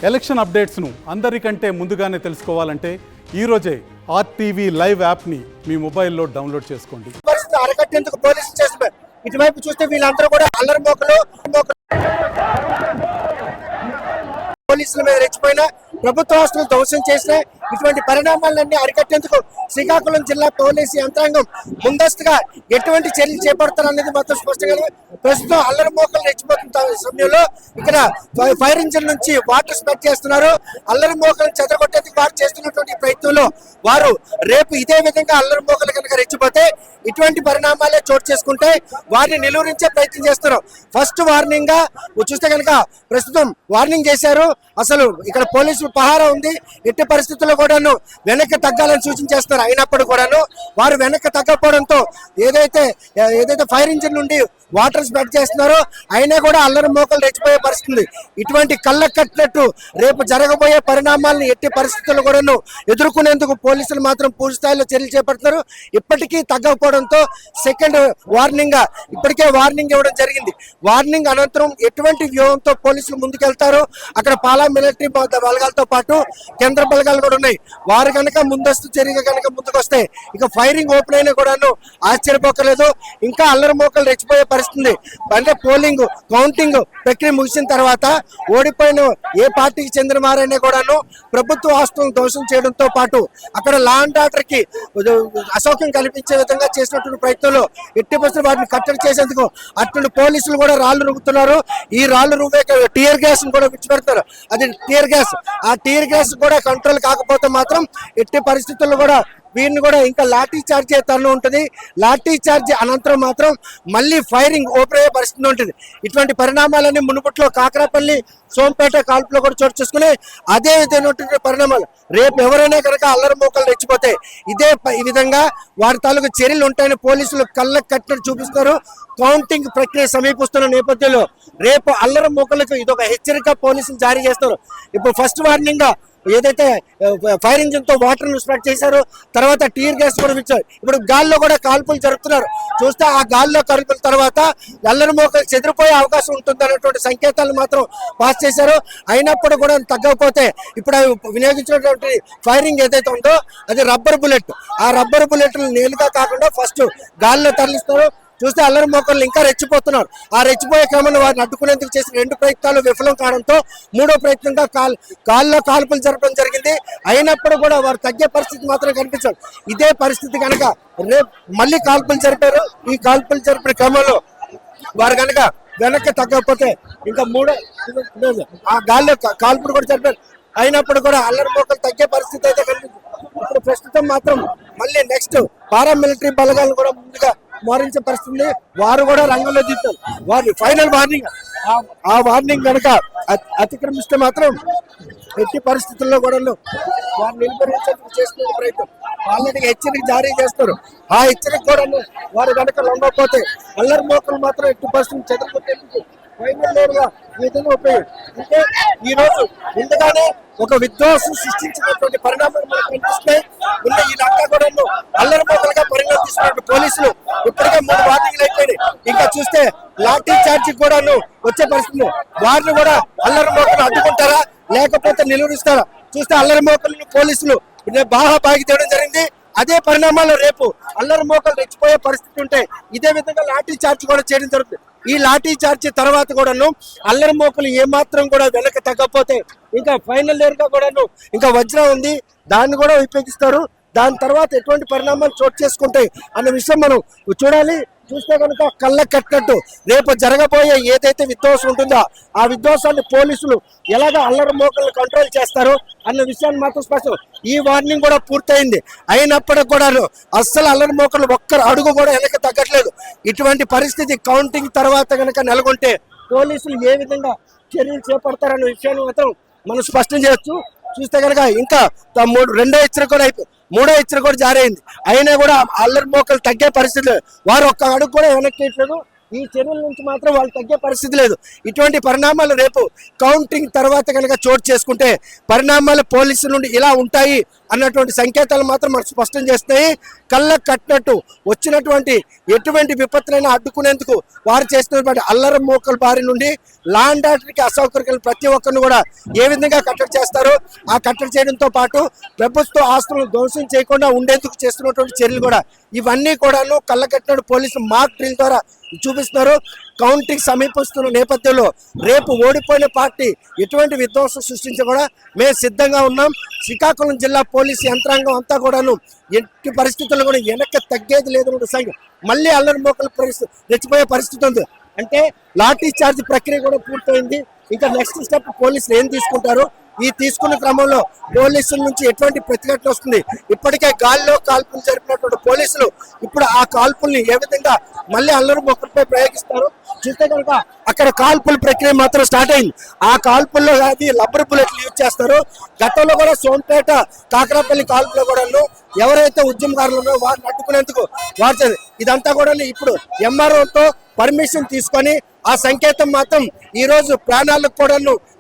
Election అప్డేట్స్ను అందరికంటే ముందుగానే తెలుసుకోవాలంటే ఈరోజే ఆర్టీవీ లైవ్ యాప్ని మీ మొబైల్లో డౌన్లోడ్ చేసుకోండి. అరకట్టేందుకు పోలీసులు చేస్తున్నారు. ఇటువైపు చూస్తే వీళ్ళందరూ కూడా అల్లరి మోకలు పోలీసుల మీద రెచ్చిపోయిన ప్రభుత్వ ఆస్తులు ధ్వంసం చేసిన ఇటువంటి పరిణామాలన్నీ అరికట్టేందుకు శ్రీకాకుళం జిల్లా పోలీసు యంత్రాంగం ముందస్తుగా ఎటువంటి చర్యలు చేపడతారనేది మాత్రం స్పష్టంగా ప్రస్తుతం అల్లరి మోకలు రెచ్చిపోతున్న సమయంలో ఇక్కడ ఫైర్ ఇంజిన్ నుంచి వాటర్ స్ప్రెడ్ చేస్తున్నారు. అల్లరి మోకలు చెదరగొట్టేందుకు వారు చేస్తున్నటువంటి ప్రయత్నంలో వారు రేపు ఇదే విధంగా అల్లరి మోకలు కనుక రెచ్చిపోతే ఇటువంటి పరిణామాలే చోటు చేసుకుంటే వారిని నిలువరించే ప్రయత్నం చేస్తున్నారు. ఫస్ట్ వార్నింగ్ గా చూస్తే కనుక ప్రస్తుతం వార్నింగ్ చేశారు. అసలు ఇక్కడ పోలీసులు పహారా ఉంది. ఎట్టి పరిస్థితుల్లో కూడాను వెనక్కి తగ్గాలని సూచించేస్తారు. అయినప్పుడు కూడాను వారు వెనక్కి తగ్గకపోవడంతో ఏదైతే ఫైర్ ఇంజిన్ నుండి వాటర్ స్ప్రెడ్ చేస్తున్నారో అయినా కూడా అల్లరి మోకలు రెచ్చిపోయే పరిస్థితి. ఇటువంటి కళ్ళకు కట్టినట్టు రేపు జరగబోయే పరిణామాలను ఎట్టి పరిస్థితుల్లో కూడాను ఎదుర్కొనేందుకు పోలీసులు మాత్రం పూర్తి స్థాయిలో చర్యలు చేపడుతున్నారు. ఇప్పటికీ తగ్గకపోవడంతో సెకండ్ వార్నింగ్ గా ఇప్పటికే వార్నింగ్ ఇవ్వడం జరిగింది. వార్నింగ్ అనంతరం ఎటువంటి వ్యూహంతో పోలీసులు ముందుకెళ్తారో అక్కడ పాలా మిలిటరీ బలగాలతో పాటు కేంద్ర బలగాలు కూడా ఉన్నాయి. వారు కనుక ముందస్తు చర్యగా కనుక ముందుకు వస్తే ఇక ఫైరింగ్ ఓపెన్ అయినా కూడాను ఆశ్చర్యపోకలేదు. ఇంకా అల్లరి మోకలు రెచ్చిపోయే పరిస్థితి. అంటే పోలింగ్ కౌంటింగ్ ప్రక్రియ ముగిసిన తర్వాత ఓడిపోయిన ఏ పార్టీకి చెందిన వారైనా కూడాను ప్రభుత్వ ఆస్తులను ధ్వంసం చేయడంతో పాటు అక్కడ లా అండ్ ఆర్డర్ కి అసౌక్యం కల్పించే విధంగా చేసినటువంటి ప్రయత్నంలో ఎట్టి పరిస్థితులు వాటిని కట్టడి చేసేందుకు అటువంటి పోలీసులు కూడా రాళ్లు రువ్వుతున్నారు. ఈ రాళ్లు రువ్వే టీయర్ గ్యాస్ కూడా విడిచిపెడతారు. అది టీయర్ గ్యాస్. ఆ టీయర్ గ్యాస్ కూడా కంట్రోల్ కాకపోతే మాత్రం ఎట్టి పరిస్థితుల్లో కూడా వీరిని కూడా ఇంకా లాఠీ చార్జ్ తరుణం ఉంటుంది. లాఠీ చార్జ్ అనంతరం మాత్రం మళ్ళీ ఫైరింగ్ ఓపెన్ అయ్యే పరిస్థితి ఉంటుంది. ఇటువంటి పరిణామాలన్నీ మునుపట్లో కాకరాపల్లి సోంపేట కాల్పులో కూడా చోటు చేసుకుని అదే విధమైనటువంటి పరిణామాలు రేపు ఎవరైనా కనుక అల్లరి మోకలు రెచ్చిపోతే ఈ విధంగా వారి తాలూకు చర్యలు ఉంటాయని పోలీసులు కళ్ళకు కట్టినట్టు చూపిస్తారు. కౌంటింగ్ ప్రక్రియ సమీపిస్తున్న నేపథ్యంలో రేపు అల్లరి మోకలకు ఇదొక హెచ్చరిక పోలీసులు జారీ చేస్తారు. ఇప్పుడు ఫస్ట్ వార్నింగ్ గా ఏదైతే ఫైర్ ఇంజిన్ తో వాటర్ స్ప్రెడ్ చేశారో తర్వాత టీర్ గ్యాస్ కూడా ఇచ్చారు. ఇప్పుడు గాల్లో కూడా కాల్పులు జరుపుతున్నారు. చూస్తే ఆ గాల్లో కాల్పుల తర్వాత అల్లరి మోకలు చెదిరిపోయే అవకాశం ఉంటుంది అనేటువంటి సంకేతాలు మాత్రం పాస్ చేశారు. అయినప్పుడు కూడా తగ్గకపోతే ఇప్పుడు వినియోగించినటువంటి ఫైరింగ్ ఏదైతే ఉందో అది రబ్బర్ బుల్లెట్. ఆ రబ్బర్ బుల్లెట్ నేలుగా కాకుండా ఫస్ట్ గాల్లో తరలిస్తారు. చూస్తే అల్లరి మోకలు ఇంకా రెచ్చిపోతున్నారు. ఆ రెచ్చిపోయే క్రమంలో వారిని అడ్డుకునేందుకు చేసిన 2 ప్రయత్నాలు విఫలం కావడంతో 3వ ప్రయత్నంగా కాల్లో కాల్పులు జరపడం జరిగింది. అయినప్పుడు కూడా వారు తగ్గే పరిస్థితి మాత్రం కనిపించారు. ఇదే పరిస్థితి కనుక రేపు మళ్ళీ కాల్పులు జరిపారు. ఈ కాల్పులు జరిపిన క్రమంలో వారు కనుక వెనక్కి తగ్గకపోతే ఇంకా ఆ గాల్లో కాల్పులు కూడా జరిపారు. అయినప్పుడు కూడా అల్లరి మోకలు తగ్గే పరిస్థితి అయితే కనిపించింది. ఇప్పుడు ప్రస్తుతం మాత్రం మళ్ళీ నెక్స్ట్ పారామిలిటరీ బలగాలను కూడా ముందుగా మోరించే పరిస్థితి. వారు కూడా రంగంలో దిగుతారు. వారి ఫైనల్ వార్నింగ్. ఆ వార్నింగ్ కనుక అతిక్రమిస్తే మాత్రం ఎట్టి పరిస్థితుల్లో కూడా వారు నిలువరించేందుకు చేస్తున్న ప్రయత్నం ఆల్రెడీ హెచ్చరిక జారీ చేస్తారు. ఆ హెచ్చరిక కూడా వారు కనుక లొంగకపోతే అల్లరి మోకలు మాత్రం ఎట్టి పరిస్థితులు చెదరగొట్టేందుకు ఫైనల్ లేరుగా ఈ విధంగా ఉపయోగం. అంటే ఈ రోజు ముందుగానే ఒక విధ్వంసం సృష్టించినటువంటి పరిణామాలు మనకు కనిపిస్తున్నాయి. ఉన్న ఈ లంకా కూడా అల్లరి మోకలుగా పరిణమిస్తున్నటువంటి పోలీసులు ఇప్పటికే 3 వార్నింగ్లు అయిపోయినాయి. ఇంకా చూస్తే లాఠీ చార్జీ కూడా వచ్చే పరిస్థితి. వారిని కూడా అల్లరి మోకలు అడ్డుకుంటారా లేకపోతే నిలువరిస్తారా? చూస్తే అల్లరి మోకలను పోలీసులు బాగా బాగి తేయడం జరిగింది. అదే పరిణామాలు రేపు అల్లరి మోకలు రెచ్చిపోయే పరిస్థితి ఉంటే ఇదే విధంగా లాఠీ చార్జ్ కూడా చేయడం జరుగుతుంది. ఈ లాఠీ చార్జ్ తర్వాత కూడాను అల్లరి మోకలు ఏమాత్రం కూడా వెనక్కి తగ్గకపోతే ఇంకా ఫైనల్ ఇయర్ గా కూడాను ఇంకా వజ్రం ఉంది. దాన్ని కూడా ఉపయోగిస్తారు. దాని తర్వాత ఎటువంటి పరిణామాలు చోటు చేసుకుంటాయి అన్న విషయం మనం చూడాలి. చూస్తే కనుక కళ్ళకు కట్టినట్టు రేపు జరగబోయే ఏదైతే విధ్వంసం ఉంటుందో ఆ విధ్వంసాన్ని పోలీసులు ఎలాగ అల్లరి మోకలను కంట్రోల్ చేస్తారు అన్న విషయాన్ని మాత్రం స్పష్టం. ఈ వార్నింగ్ కూడా పూర్తయింది. అయినప్పటికీ కూడా అస్సలు అల్లరి మోకలు ఒక్కరు అడుగు కూడా వెనక్కి తగ్గట్లేదు. ఇటువంటి పరిస్థితి కౌంటింగ్ తర్వాత కనుక నెలకొంటే పోలీసులు ఏ విధంగా చర్యలు చేపడతారన్న విషయాన్ని మాత్రం మనం స్పష్టం చేయొచ్చు. చూస్తే కనుక ఇంకా 2వ హెచ్చరిక కూడా అయిపోయింది. 3వ హెచ్చరిక కూడా జారీ అయింది. అయినా కూడా అల్లరి మోకలు తగ్గే పరిస్థితులు వారు ఒక్క అడుగు కూడా వెనక్కి ఈ చర్యల నుంచి మాత్రం వాళ్ళు తగ్గే పరిస్థితి లేదు. ఇటువంటి పరిణామాలు రేపు కౌంటింగ్ తర్వాత కనుక చోటు చేసుకుంటే పరిణామాలు పోలీసుల నుండి ఇలా ఉంటాయి అన్నటువంటి సంకేతాలు మాత్రం మనకు స్పష్టం చేస్తాయి. కళ్ళకు కట్టినట్టు వచ్చినటువంటి ఎటువంటి విపత్తులైనా అడ్డుకునేందుకు వారు చేస్తున్నటువంటి అల్లరి మూకల బారి నుండి లా అండ్ ఆర్డర్కి అసౌకర్యాలు ప్రతి ఒక్కరిని కూడా ఏ విధంగా కట్టడి చేస్తారో ఆ కట్టడి చేయడంతో పాటు ప్రభుత్వ ఆస్తులను ధ్వంసం చేయకుండా ఉండేందుకు చేస్తున్నటువంటి చర్యలు కూడా ఇవన్నీ కూడాను కళ్ళకట్టినట్టు పోలీసులు మాక్ డ్రిల్ ద్వారా చూపిస్తున్నారు. కౌంటింగ్ సమీపిస్తున్న నేపథ్యంలో రేపు ఓడిపోయిన పార్టీ ఎటువంటి విధ్వంసం సృష్టించ కూడా మేము సిద్ధంగా ఉన్నాం. శ్రీకాకుళం జిల్లా పోలీసు యంత్రాంగం అంతా కూడాను ఎట్టి పరిస్థితుల్లో కూడా వెనక్కి తగ్గేది లేదు. మళ్ళీ అల్లరి మోకలు రెచ్చిపోయే పరిస్థితి ఉంది. అంటే లాఠీ చార్జ్ ప్రక్రియ కూడా పూర్తయింది. ఇంకా నెక్స్ట్ స్టెప్ పోలీసులు ఏం తీసుకుంటారు, ఈ తీసుకున్న క్రమంలో పోలీసుల నుంచి ఎటువంటి ప్రతిఘటన వస్తుంది. ఇప్పటికే గాల్లో కాల్పులు జరిపినటువంటి పోలీసులు ఇప్పుడు ఆ కాల్పుల్ని ఏ విధంగా మళ్ళీ అల్లరి మొక్కలపై ప్రయోగిస్తారు చూస్తే కనుక అక్కడ కాల్పుల ప్రక్రియ మాత్రం స్టార్ట్ అయింది. ఆ కాల్పుల్లో అది రబ్బర్ బుల్లెట్లు యూజ్ చేస్తారు. గతంలో కూడా సోంపేట కాకరాపల్లి కాల్పులో కూడా ఎవరైతే ఉద్యమకారులు ఉన్నారో వారిని అడ్డుకునేందుకు వాడుతుంది. ఇదంతా కూడా ఇప్పుడు ఎంఆర్ఓతో పర్మిషన్ తీసుకొని ఆ సంకేతం మాత్రం ఈ రోజు ప్రాణాలకు కూడా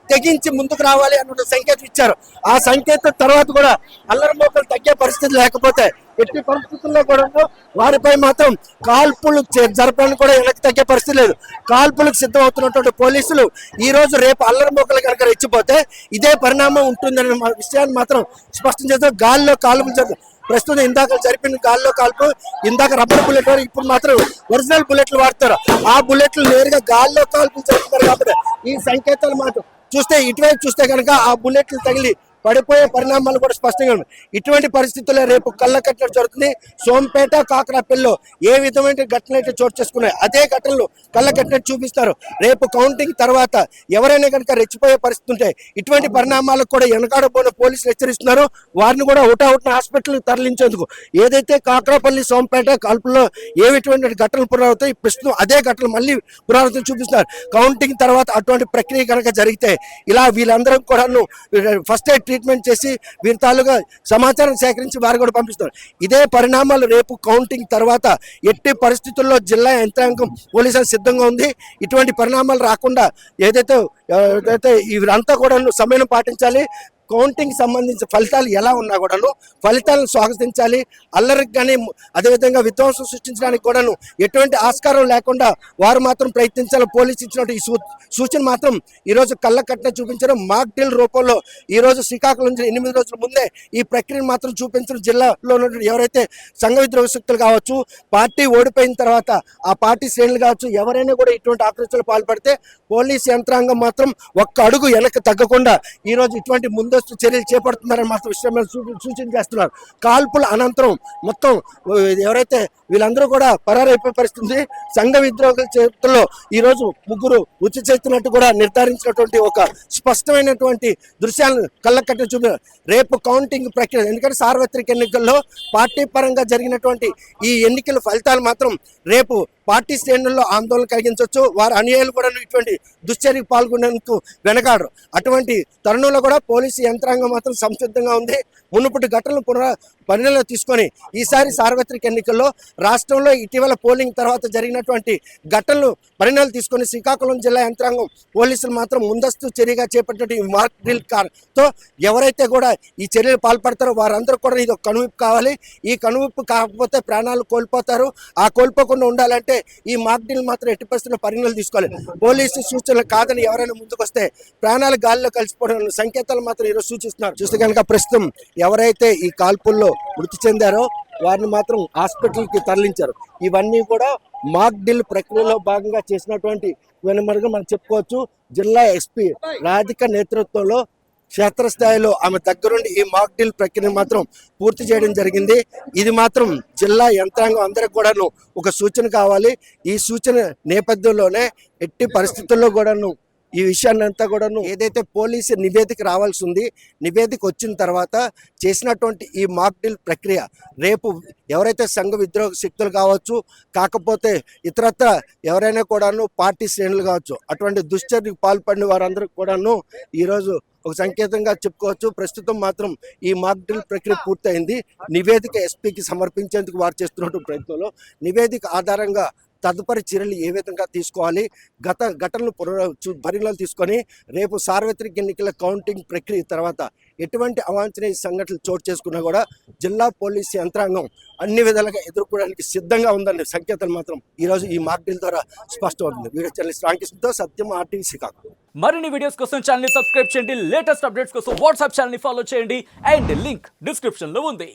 తెగించి ముందుకు రావాలి అన్న సంకేతం ఇచ్చారు. ఆ సంకేతం తర్వాత కూడా అల్లరి మోకలు తగ్గే పరిస్థితి లేకపోతే ఎట్టి పరిస్థితుల్లో కూడా వారిపై మాత్రం కాల్పులు జరపడానికి కూడా వెనక్కి తగ్గే పరిస్థితి లేదు. కాల్పులకు సిద్ధమవుతున్నటువంటి పోలీసులు ఈ రోజు రేపు అల్లరి మోకలు కనుక రెచ్చిపోతే ఇదే పరిణామం ఉంటుందనే విషయాన్ని మాత్రం స్పష్టం చేస్తారు. గాల్లో కాల్పులు జరుగుతాయి. ప్రస్తుతం ఇందాక జరిపిన గాల్లో కాల్పు ఇందాక రబ్బర్ బుల్లెట్ ఇప్పుడు మాత్రం ఒరిజినల్ బుల్లెట్లు వాడతారు. ఆ బుల్లెట్లు నేరుగా గాల్లో కాల్పులు జరుపుతారు. కాబట్టి ఈ సంకేతాలు మాత్రం చూస్తే ఇటువైపు చూస్తే కనుక ఆ బుల్లెట్లు తగిలి పడిపోయే పరిణామాలు కూడా స్పష్టంగా ఉన్నాయి. ఇటువంటి పరిస్థితుల్లో రేపు కళ్ళకట్టడం జరుగుతుంది. సోంపేట కాకరాపల్లిలో ఏ విధమైన ఘటనలు అయితే చోటు చేసుకున్నాయి అదే ఘటనలు కళ్ళకట్టడం చూపిస్తారు. రేపు కౌంటింగ్ తర్వాత ఎవరైనా కనుక రెచ్చిపోయే పరిస్థితి ఉంటే ఇటువంటి పరిణామాలకు కూడా వెనకాడబోని పోలీసులు హెచ్చరిస్తున్నారు. వారిని కూడా హుటాహుటిన హాస్పిటల్కి తరలించేందుకు ఏదైతే కాకరాపల్లి సోంపేట కాల్పుల్లో ఏటువంటి ఘటనలు పునరావృతం ప్రస్తుతం అదే ఘటనలు మళ్ళీ పునరావృతం చూపిస్తున్నారు. కౌంటింగ్ తర్వాత అటువంటి ప్రక్రియ కనుక జరిగితే ఇలా వీళ్ళందరం కూడా ఫస్ట్ ఎయిడ్ ట్రీట్మెంట్ చేసి వీరి తాలూగా సమాచారం సేకరించి వారు కూడా పంపిస్తారు. ఇదే పరిణామాలు రేపు కౌంటింగ్ తర్వాత ఎట్టి పరిస్థితుల్లో జిల్లా యంత్రాంగం పోలీసులు సిద్ధంగా ఉంది. ఇటువంటి పరిణామాలు రాకుండా ఏదైతే వీరంతా కూడా సమయం పాటించాలి. కౌంటింగ్ సంబంధించిన ఫలితాలు ఎలా ఉన్నా కూడాను ఫలితాలను స్వాగతించాలి. అల్లరికి కానీ అదేవిధంగా విధ్వంసం సృష్టించడానికి కూడాను ఎటువంటి ఆస్కారం లేకుండా వారు మాత్రం ప్రయత్నించాలి. పోలీసు ఇచ్చినట్టు ఈ సూచన మాత్రం ఈరోజు కళ్ళకట్టిన చూపించడం మాక్ డ్రిల్ రూపంలో ఈరోజు శ్రీకాకుళం 8 రోజుల ముందే ఈ ప్రక్రియను మాత్రం చూపించడం జిల్లాలో ఉన్నటువంటి ఎవరైతే సంఘ విద్రోహ శక్తులు కావచ్చు, పార్టీ ఓడిపోయిన తర్వాత ఆ పార్టీ శ్రేణులు కావచ్చు, ఎవరైనా కూడా ఇటువంటి ఆక్రమణలు పాల్పడితే పోలీసు యంత్రాంగం మాత్రం ఒక్క అడుగు వెనక్కి తగ్గకుండా ఈరోజు ఇటువంటి ముందు చర్యలు చేపడుతున్నారని మాత్రం విషయం సూచన చేస్తున్నారు. కాల్పుల అనంతరం మొత్తం ఎవరైతే వీళ్ళందరూ కూడా పరారైపోయే పరిస్థితి. సంఘ విద్రోహుల చేతుల్లో ఈ రోజు ముగ్గురు మృతి చేస్తున్నట్టు కూడా నిర్ధారించినటువంటి ఒక స్పష్టమైనటువంటి దృశ్యాలను కళ్ళకట్ట చూపారు. రేపు కౌంటింగ్ ప్రక్రియ ఎందుకంటే సార్వత్రిక ఎన్నికల్లో పార్టీ పరంగా జరిగినటువంటి ఈ ఎన్నికల ఫలితాలు మాత్రం రేపు పార్టీ శ్రేణుల్లో ఆందోళన కలిగించవచ్చు. వారి అనుయాయులు కూడా ఇటువంటి దుశ్చర్యకు పాల్గొనేందుకు వెనకాడరు. అటువంటి తరుణంలో కూడా పోలీసు యంత్రాంగం మాత్రం సంసిద్ధంగా ఉంది. మునుపటి ఘటనలు పరిణామాలు తీసుకొని ఈసారి సార్వత్రిక ఎన్నికల్లో రాష్ట్రంలో ఇటీవల పోలింగ్ తర్వాత జరిగినటువంటి ఘటనలు పరిణామాలు తీసుకొని శ్రీకాకుళం జిల్లా యంత్రాంగం పోలీసులు మాత్రం ముందస్తు చర్యగా చేపట్టిన ఈ మాక్ డ్రిల్ తో ఎవరైతే కూడా ఈ చర్యలు పాల్పడతారో వారందరూ కూడా ఇది ఒక కనువిప్పు కావాలి. ఈ కనువిప్పు కాకపోతే ప్రాణాలు కోల్పోతారు. ఆ కోల్పోకుండా ఉండాలంటే ఈ మాక్ డ్రిల్ మాత్రం ఎట్టి పరిస్థితుల్లో పరిణామాలు తీసుకోవాలి. పోలీసు సూచనలు కాదని ఎవరైనా ముందుకు వస్తే ప్రాణాలు గాలిలో కలిసిపోవడం సంకేతాలు మాత్రం ఈరోజు సూచిస్తున్నారు. చూస్తే కనుక ప్రస్తుతం ఎవరైతే ఈ కాల్పుల్లో మృతి చెందారో వారిని మాత్రం హాస్పిటల్కి తరలించారు. ఇవన్నీ కూడా మాక్ డ్రిల్ ప్రక్రియలో భాగంగా చేసినటువంటి వెనుమరుగా మనం చెప్పుకోవచ్చు. జిల్లా ఎస్పీ రాధిక నేతృత్వంలో క్షేత్రస్థాయిలో ఆమె దగ్గరుండి ఈ మాక్ డ్రిల్ ప్రక్రియ మాత్రం పూర్తి చేయడం జరిగింది. ఇది మాత్రం జిల్లా యంత్రాంగం అందరికి కూడాను ఒక సూచన కావాలి. ఈ సూచన నేపథ్యంలోనే ఎట్టి పరిస్థితుల్లో కూడాను ఈ విషయాన్ని అంతా కూడాను ఏదైతే పోలీసు నివేదిక రావాల్సి ఉంది, నివేదిక వచ్చిన తర్వాత చేసినటువంటి ఈ మాక్ డ్రిల్ ప్రక్రియ రేపు ఎవరైతే సంఘ విద్రోహ శక్తులు కావచ్చు, కాకపోతే ఇతరత్ర ఎవరైనా కూడాను పార్టీ శ్రేణులు కావచ్చు, అటువంటి దుశ్చర్యకు పాల్పడిన వారందరూ కూడాను ఈరోజు ఒక సంకేతంగా చెప్పుకోవచ్చు. ప్రస్తుతం మాత్రం ఈ మాక్ డ్రిల్ ప్రక్రియ పూర్తయింది. నివేదిక ఎస్పీకి సమర్పించేందుకు వారు చేస్తున్నటువంటి ప్రయత్నంలో నివేదిక ఆధారంగా తదుపరి చర్యలు ఏ విధంగా తీసుకోవాలి, గత ఘటనలు పరిగణలోకి తీసుకొని రేపు సార్వత్రిక ఎన్నికల కౌంటింగ్ ప్రక్రియ తర్వాత ఎటువంటి అవాంఛనీయ సంఘటనలు చోటు చేసుకున్నా కూడా జిల్లా పోలీసు యంత్రాంగం అన్ని విధాలుగా ఎదుర్కోవడానికి సిద్ధంగా ఉందనే సంకేతాలు మాత్రం ఈరోజు ఈ మాక్ డ్రిల్ ద్వారా స్పష్టమవుతుంది. వీడియో జర్నలిస్ట్ రామకృష్ణతో సత్యం, RTV శ్రీకాకుళం. మరిన్ని వీడియోస్ కోసం ఛానల్ ని సబ్స్క్రైబ్ చేయండి, లేటెస్ట్ అప్డేట్స్ కోసం వాట్సాప్ ఛానల్ ని ఫాలో చేయండి అండ్ లింక్ డిస్క్రిప్షన్ లో ఉంది.